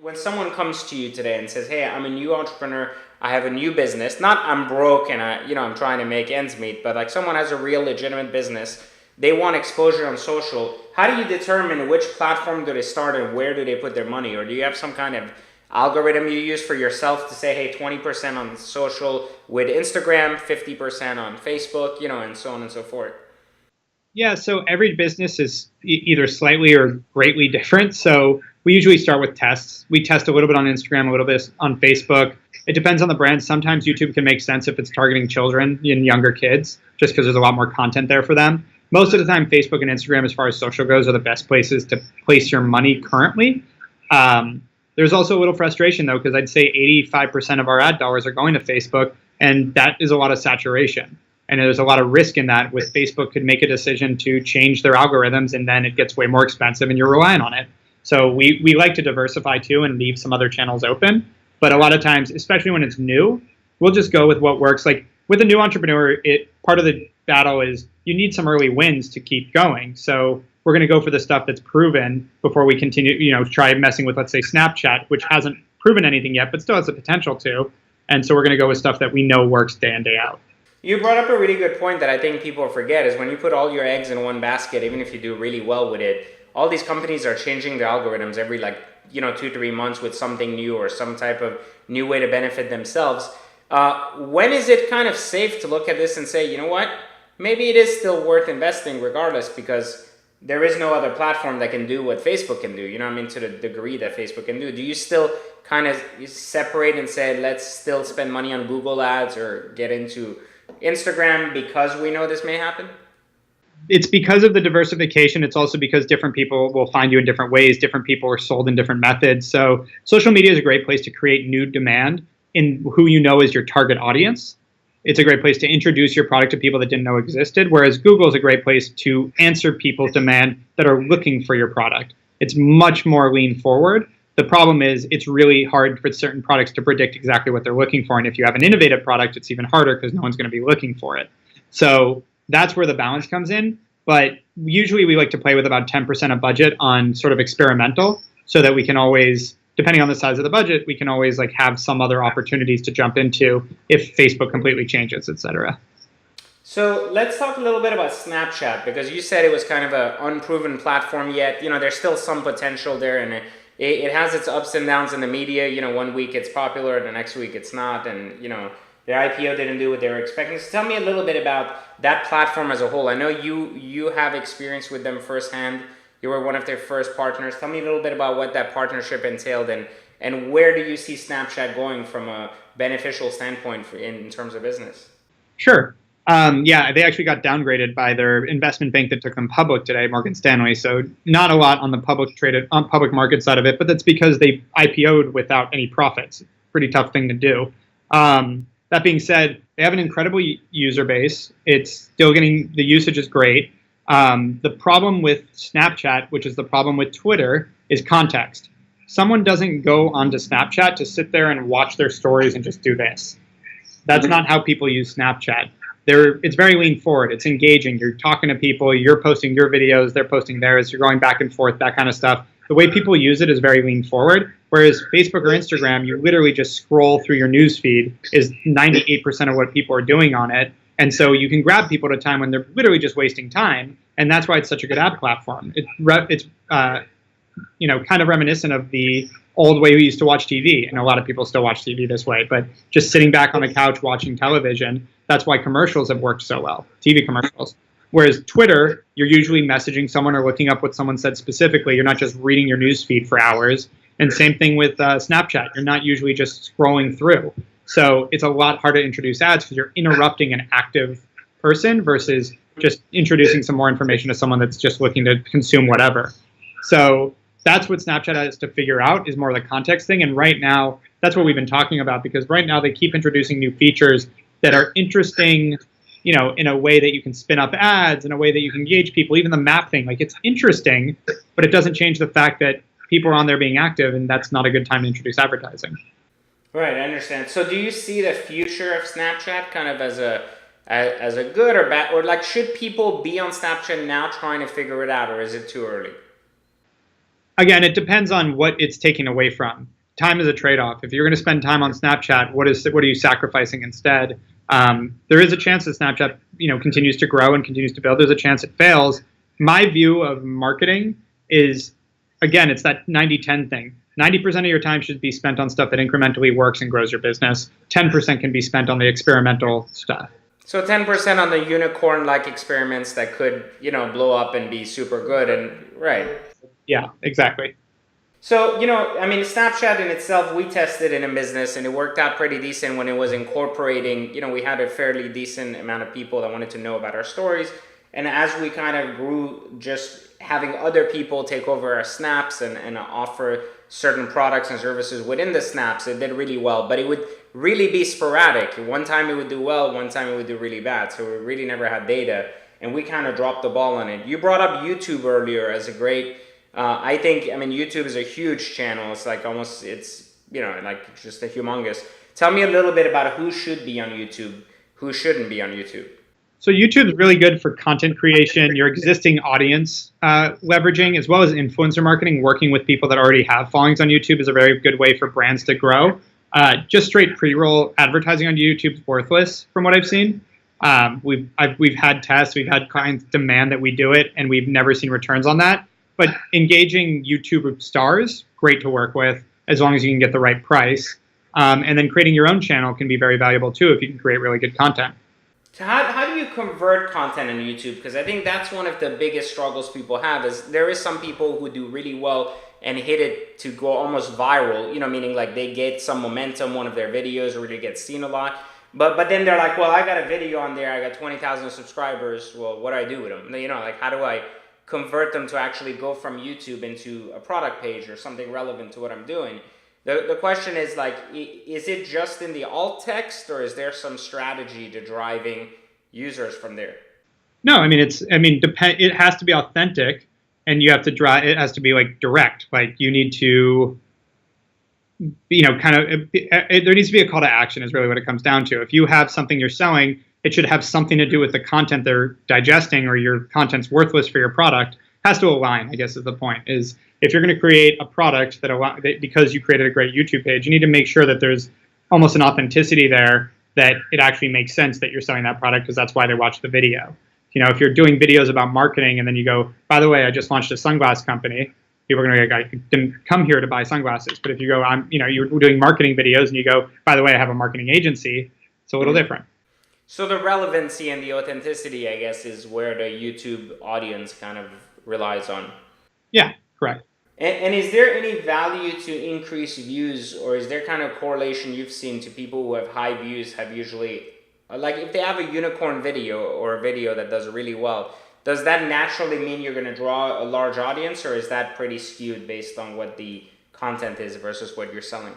when someone comes to you today and says, "Hey, I'm a new entrepreneur. I have a new business. Not I'm broke and I'm trying to make ends meet, but like someone has a real legitimate business. They want exposure on social. How do you determine which platform do they start and where do they put their money? Or do you have some kind of algorithm you use for yourself to say, hey, 20% on social with Instagram, 50% on Facebook, and so on and so forth? Yeah, so every business is either slightly or greatly different. So we usually start with tests. We test a little bit on Instagram, a little bit on Facebook. It depends on the brand. Sometimes YouTube can make sense if it's targeting children and younger kids, just because there's a lot more content there for them. Most of the time, Facebook and Instagram, as far as social goes, are the best places to place your money currently. There's also a little frustration, though, because I'd say 85% of our ad dollars are going to Facebook, and that is a lot of saturation. And there's a lot of risk in that with Facebook could make a decision to change their algorithms, and then it gets way more expensive and you're relying on it. So we like to diversify too and leave some other channels open. But a lot of times, especially when it's new, we'll just go with what works. Like with a new entrepreneur, part of the battle is you need some early wins to keep going. So we're going to go for the stuff that's proven before we continue, try messing with, let's say, Snapchat, which hasn't proven anything yet, but still has the potential to. And so we're going to go with stuff that we know works day in, day out. You brought up a really good point that I think people forget is when you put all your eggs in one basket, even if you do really well with it, all these companies are changing their algorithms every 2-3 months with something new or some type of new way to benefit themselves. When is it kind of safe to look at this and say, you know what, maybe it is still worth investing regardless because there is no other platform that can do what Facebook can do, to the degree that Facebook can do. Do you still kind of separate and say, let's still spend money on Google ads or get into Instagram because we know this may happen? It's because of the diversification. It's also because different people will find you in different ways. Different people are sold in different methods. So social media is a great place to create new demand in who you know is your target audience. It's a great place to introduce your product to people that didn't know existed, whereas Google is a great place to answer people's demand that are looking for your product. It's much more lean forward. The problem is it's really hard for certain products to predict exactly what they're looking for. And if you have an innovative product, it's even harder because no one's going to be looking for it. So that's where the balance comes in. But usually we like to play with about 10% of budget on sort of experimental so that we can always, depending on the size of the budget, we can always have some other opportunities to jump into if Facebook completely changes, et cetera. So let's talk a little bit about Snapchat because you said it was kind of an unproven platform yet. There's still some potential there and it has its ups and downs in the media. One week it's popular, the next week it's not, and their IPO didn't do what they were expecting. So tell me a little bit about that platform as a whole. I know you have experience with them firsthand. You were one of their first partners. Tell me a little bit about what that partnership entailed and where do you see Snapchat going from a beneficial standpoint in terms of business? Sure. Yeah, they actually got downgraded by their investment bank that took them public today, Morgan Stanley. So not a lot on the public market side of it, but that's because they IPO'd without any profits. Pretty tough thing to do. That being said, they have an incredible user base. It's still getting, the usage is great. The problem with Snapchat, which is the problem with Twitter, is context. Someone doesn't go onto Snapchat to sit there and watch their stories and just do this. That's not how people use Snapchat. It's very lean forward. It's engaging. You're talking to people. You're posting your videos. They're posting theirs. You're going back and forth, that kind of stuff. The way people use it is very lean forward. Whereas Facebook or Instagram, you literally just scroll through your news feed is 98% of what people are doing on it. And so you can grab people at a time when they're literally just wasting time. And that's why it's such a good ad platform. It's kind of reminiscent of the old way we used to watch TV. And a lot of people still watch TV this way. But just sitting back on the couch watching television, that's why commercials have worked so well, TV commercials. Whereas Twitter, you're usually messaging someone or looking up what someone said specifically. You're not just reading your news feed for hours. And same thing with Snapchat. You're not usually just scrolling through. So it's a lot harder to introduce ads because you're interrupting an active person versus just introducing some more information to someone that's just looking to consume whatever. So that's what Snapchat has to figure out is more the context thing. And right now, that's what we've been talking about because right now they keep introducing new features that are interesting, in a way that you can spin up ads, in a way that you can engage people, even the map thing. It's interesting, but it doesn't change the fact that people are on there being active, and that's not a good time to introduce advertising. Right, I understand. So do you see the future of Snapchat kind of as a good or bad, or should people be on Snapchat now trying to figure it out, or is it too early? Again, it depends on what it's taking away from. Time is a trade-off. If you're going to spend time on Snapchat, what are you sacrificing instead? There is a chance that Snapchat, continues to grow and continues to build. There's a chance it fails. My view of marketing is, again, it's that 90-10 thing. 90% of your time should be spent on stuff that incrementally works and grows your business. 10% can be spent on the experimental stuff. So 10% on the unicorn-like experiments that could, blow up and be super good, and right. Yeah, exactly. So, Snapchat in itself, we tested in a business and it worked out pretty decent when it was incorporating, we had a fairly decent amount of people that wanted to know about our stories. And as we kind of grew, just having other people take over our snaps and offer certain products and services within the snaps, it did really well. But it would really be sporadic. One time it would do well, one time it would do really bad. So we really never had data. And we kind of dropped the ball on it. You brought up YouTube earlier as a great... I think, YouTube is a huge channel. It's like almost, it's, like just a humongous. Tell me a little bit about who should be on YouTube, who shouldn't be on YouTube. So YouTube is really good for content creation, your existing audience leveraging, as well as influencer marketing. Working with people that already have followings on YouTube is a very good way for brands to grow. Just straight pre-roll advertising on YouTube is worthless from what I've seen. We've had tests, we've had clients demand that we do it, and we've never seen returns on that. But engaging YouTube stars, great to work with, as long as you can get the right price. And then creating your own channel can be very valuable too if you can create really good content. So how do you convert content on YouTube? Because I think that's one of the biggest struggles people have, is there is some people who do really well and hit it to go almost viral, meaning like they get some momentum, one of their videos really gets seen a lot. But then they're like, well, I got a video on there, I got 20,000 subscribers. Well, what do I do with them? How do I convert them to actually go from YouTube into a product page or something relevant to what I'm doing? The question is is it just in the alt text, or is there some strategy to driving users from there? No, it has to be authentic, and you have to drive. It has to be direct. You need to, there needs to be a call to action. Is really what it comes down to. If you have something you're selling, it should have something to do with the content they're digesting, or your content's worthless for your product. It has to align, I guess, is the point. Is if you're going to create a product that because you created a great YouTube page, you need to make sure that there's almost an authenticity there, that it actually makes sense that you're selling that product, because that's why they watch the video. If you're doing videos about marketing and then you go, by the way, I just launched a sunglass company, people are going to go, I didn't come here to buy sunglasses. But if you go, you're doing marketing videos and you go, by the way, I have a marketing agency, it's a little different. So the relevancy and the authenticity, I guess, is where the YouTube audience kind of relies on. Yeah, correct. And is there any value to increase views, or is there kind of correlation you've seen to people who have high views have usually, if they have a unicorn video or a video that does really well, does that naturally mean you're going to draw a large audience, or is that pretty skewed based on what the content is versus what you're selling?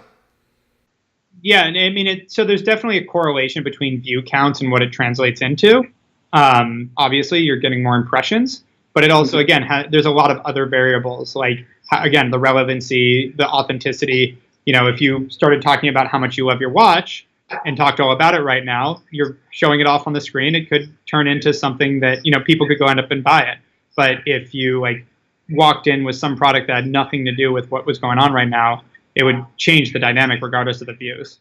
Yeah, and so there's definitely a correlation between view counts and what it translates into. Obviously, you're getting more impressions, but it also, again, there's a lot of other variables, again, the relevancy, the authenticity. If you started talking about how much you love your watch and talked all about it right now, you're showing it off on the screen, it could turn into something that, people could go end up and buy it. But if you walked in with some product that had nothing to do with what was going on right now, it would change the dynamic regardless of the views.